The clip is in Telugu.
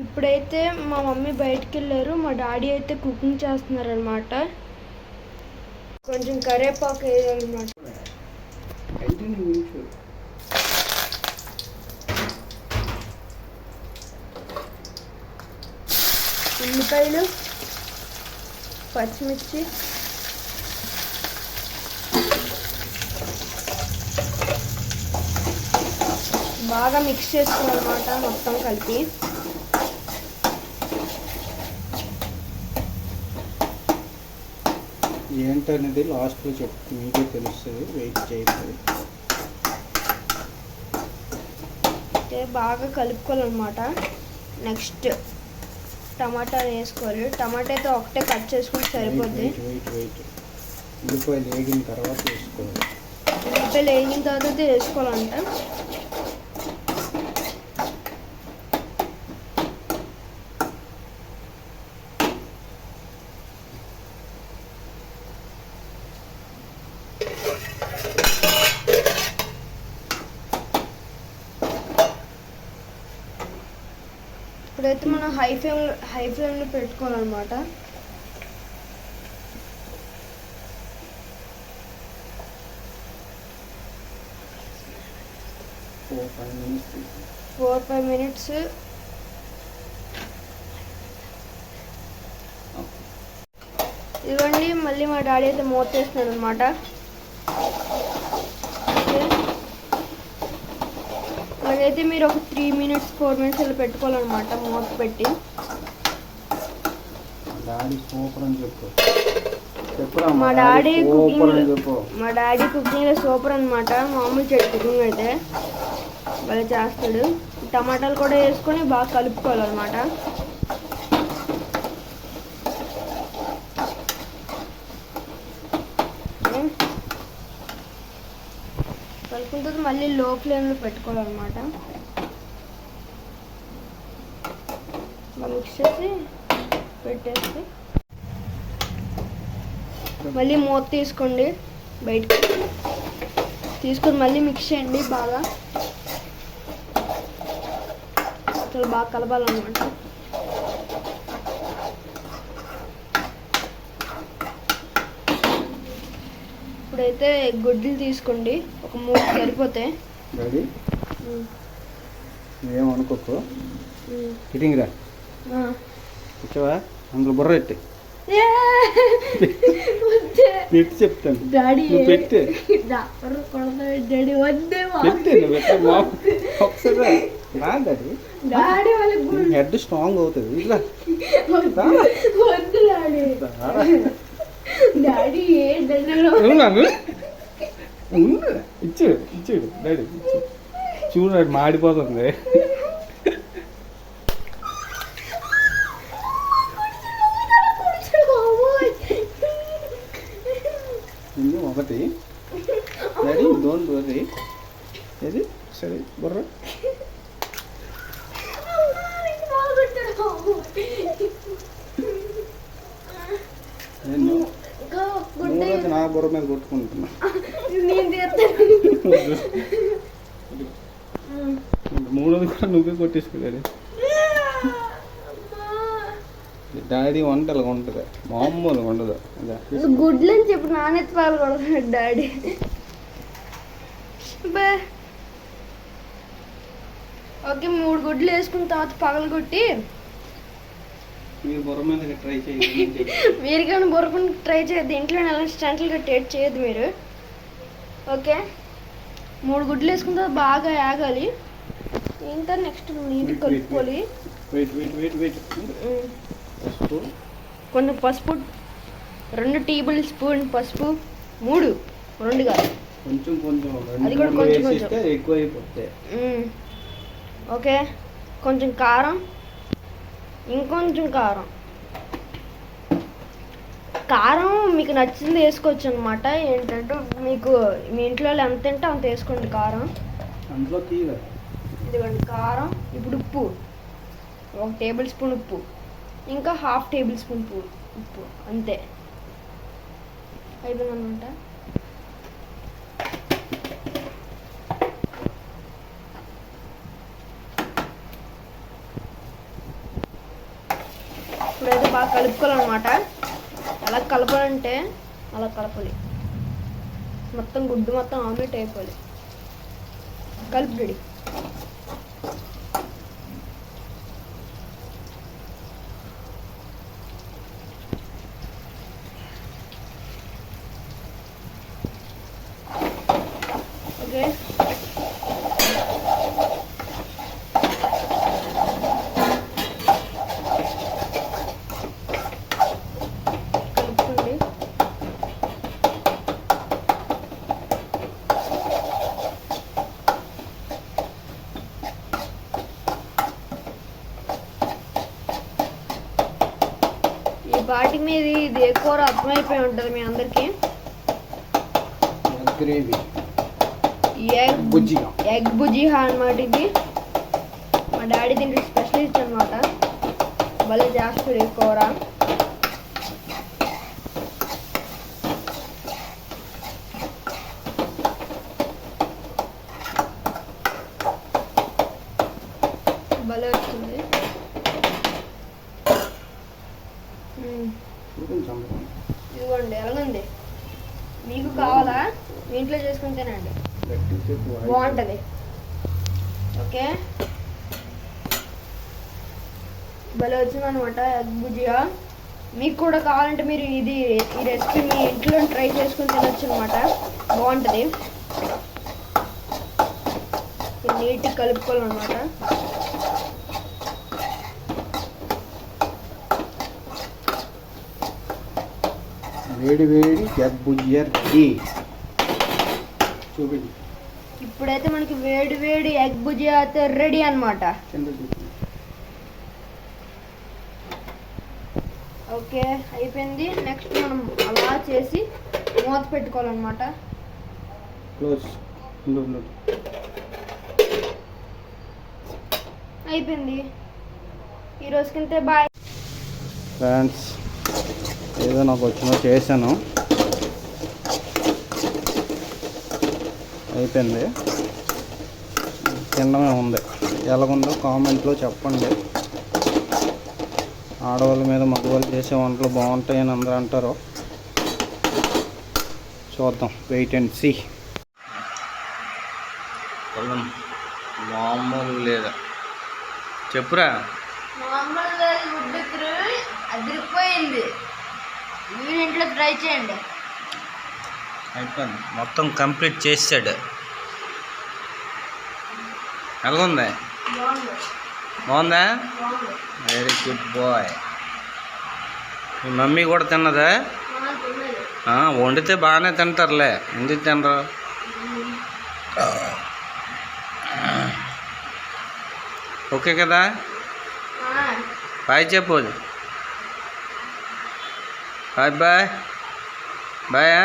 ఇప్పుడైతే మా మమ్మీ బయటికి వెళ్ళారు, మా డాడీ అయితే కుకింగ్ చేస్తున్నారు అనమాట. కొంచెం కరివేపాకు వేయాలన్నమాట. ఉల్లిపాయలు, పచ్చిమిర్చి, బాగా మిక్స్ చేసుకోవాలన్నమాట మొత్తం కలిపి. ఏంటనేది లాస్ట్లో చెప్తే మీకే తెలుస్తుంది, వెయిట్ చేయండి. బాగా కలుపుకోవాలన్నమాట. నెక్స్ట్ టమాటా వేసుకోవాలి. టమాటా అయితే ఒకటే కట్ చేసుకుని సరిపోద్ది. ఉల్లిపాయలు వేగిన తర్వాత వేసుకోవాలి. ఉల్లిపాయలు వేగిన తర్వాత వేసుకోవాలంట. ఇప్పుడైతే మనం హై ఫ్లేమ్లో పెట్టుకోవాలన్నమాట. ఫోర్ ఫైవ్ మినిట్స్ ఇవ్వండి. మళ్ళీ మా డాడీ అయితే మూత వేస్తున్నాడు అనమాట. అలాగైతే మీరు ఒక 3 మినిట్స్ 4 మినిట్స్ ఇలా పెట్టుకోవాలన్నమాట మూత పెట్టి. మా డాడీ కుకింగ్ సూపర్ అనమాట. మామూలు చెడు కుకింగ్ అయితే బాగా చేస్తాడు. టమాటాలు కూడా వేసుకొని బాగా కలుపుకోవాలన్నమాట. కలుపుకున్న తర్వాత మళ్ళీ లో ఫ్లేమ్లో పెట్టుకోవాలన్నమాట. మిక్స్ చేసి పెట్టేసి మళ్ళీ మూత తీసుకోండి. బయటకు తీసుకొని మళ్ళీ మిక్స్ చేయండి. బాగా అసలు బాగా కలపాలన్నమాట. ఇప్పుడైతే గుడ్లు తీసుకోండి, ఒక 3 సరిపోతాయి. ఏమనుకోకు, ఫిట్టింగ్ రా వచ్చావా, అందులో బుర్ర పెట్టి పెట్టి చెప్తాను. డాడీ పెట్టే ఒకసారి హెడ్ స్ట్రాంగ్ అవుతుంది. ఇచ్చాడు డాడీ, చూడు మాడిపోతుంది. ఒకటి డాడీ డోంట్ వరీ. ఏది సరే బుర్ర నా బుర్ర మీద కొట్టుకుంటున్నా. మూడోది కూడా నువ్వే కొట్టేసుకోలేడు. డాడీ వంట అలాగ ఉంటుంది, మామూలుగా ఉండదు. గుడ్లు అని చెప్పి నానెత్తి పాలు కొడుతున్నాడు డాడీ. ఓకే, 3 గుడ్లు వేసుకున్న తర్వాత పగలగొట్టి మీరు బుర్ర మీద ట్రై చేయండి. మీరు కానీ బుర్రకుండా ట్రై చేయద్దు. ఇంట్లో ఎలా స్టంట్లుగా టేట్ చేయొద్దు మీరు. ఓకే, 3 గుడ్లు వేసుకున్న తర్వాత బాగా ఆగాలి. ఇంకా నెక్స్ట్ నీటి కలుపుకోవాలి. కొంచెం పసుపు, 2 టేబుల్ స్పూన్ పసుపు. 2 కాదు, అది కూడా కొంచెం ఎక్కువ అయిపోతాయి. ఓకే, కొంచెం కారం, ఇంకొంచెం కారం. కారం మీకు నచ్చింది వేసుకోవచ్చు అనమాట. ఏంటంటే మీకు మీ ఇంట్లో ఎంత తింటే అంత వేసుకోండి కారం. ఇదిగోండి కారం. ఇప్పుడు ఉప్పు, 1 టేబుల్ స్పూన్ ఉప్పు, ఇంకా 1/2 టేబుల్ స్పూన్ ఉప్పు, అంతే అయిపోయిందనమాట. బాగా కలుపుకోవాలన్నమాట. ఎలా కలపాలంటే అలా కలపాలి. మొత్తం గుడ్డు మొత్తం ఆమ్లెట్ అయిపోవాలి. కలుపు రెడీ. ఓకే, కలుపుకోండి. ఈ పాటి మీద ఇది ఎక్కువ అర్థమైపోయి ఉంటుంది మీ అందరికీ. గ్రేవీ ఎగ్ బుజ్జిగా. ఎగ్ బుజ్జియా అన్నమాట. ఇది మా డాడీ దీనికి స్పెషలిస్ట్ అనమాట. భలే చేస్తాడు ఈ కూర. భలే వచ్చింది. కొంచెం ఇదిగోండి ఎలాగుంది. మీకు కావాలా? మీ ఇంట్లో చేసుకుని తినండి, బాగుంటుంది. ఓకే, భలే వచ్చిందనమాట ఎగ్ బుజియా. మీకు కూడా కావాలంటే మీరు ఈ రెసిపీ మీ ఇంట్లో ట్రై చేసుకుని తినొచ్చు అనమాట. బాగుంటుంది. నీట్గా కలుపుకోవాలన్నమాట. వేడి వేడి ఎగ్ బుజియా రెడీ. చూపిండి. ఇప్పుడైతే మనకి వేడి వేడి ఎగ్ బుజియా అయితే రెడీ అనమాట. ఓకే, అయిపోయింది. నెక్స్ట్ మనం అలా చేసి మూత పెట్టుకోవాలన్నమాట. క్లోజ్. అయిపోయింది. ఈరోజుకంతే బాయ్ ఫ్రెండ్స్. ఏదో నాకు వచ్చిన చేశాను, అయిపోయింది. తినడమే ఉంది. ఎలాగుందో కామెంట్లో చెప్పండి. ఆడవాళ్ళ మీద మగవాళ్ళు చేసే వంటలు బాగుంటాయని అందరూ అంటారు. చూద్దాం, వెయిట్ అండ్ సీ. మామూలు లేదా చెప్పురా. అదిరిపోయింది. మీరు ఇంట్లో ట్రై చేయండి. అయిపోయింది, మొత్తం కంప్లీట్ చేసాడు. ఎలాగుంది? బాగుందా? Very good boy. మీ మమ్మీ కూడా తిన్నదా? వండితే బాగానే తింటారులే, ఎందుకు తినరు? ఓకే కదా? బాయ్ చెప్పు. Bye bye bye.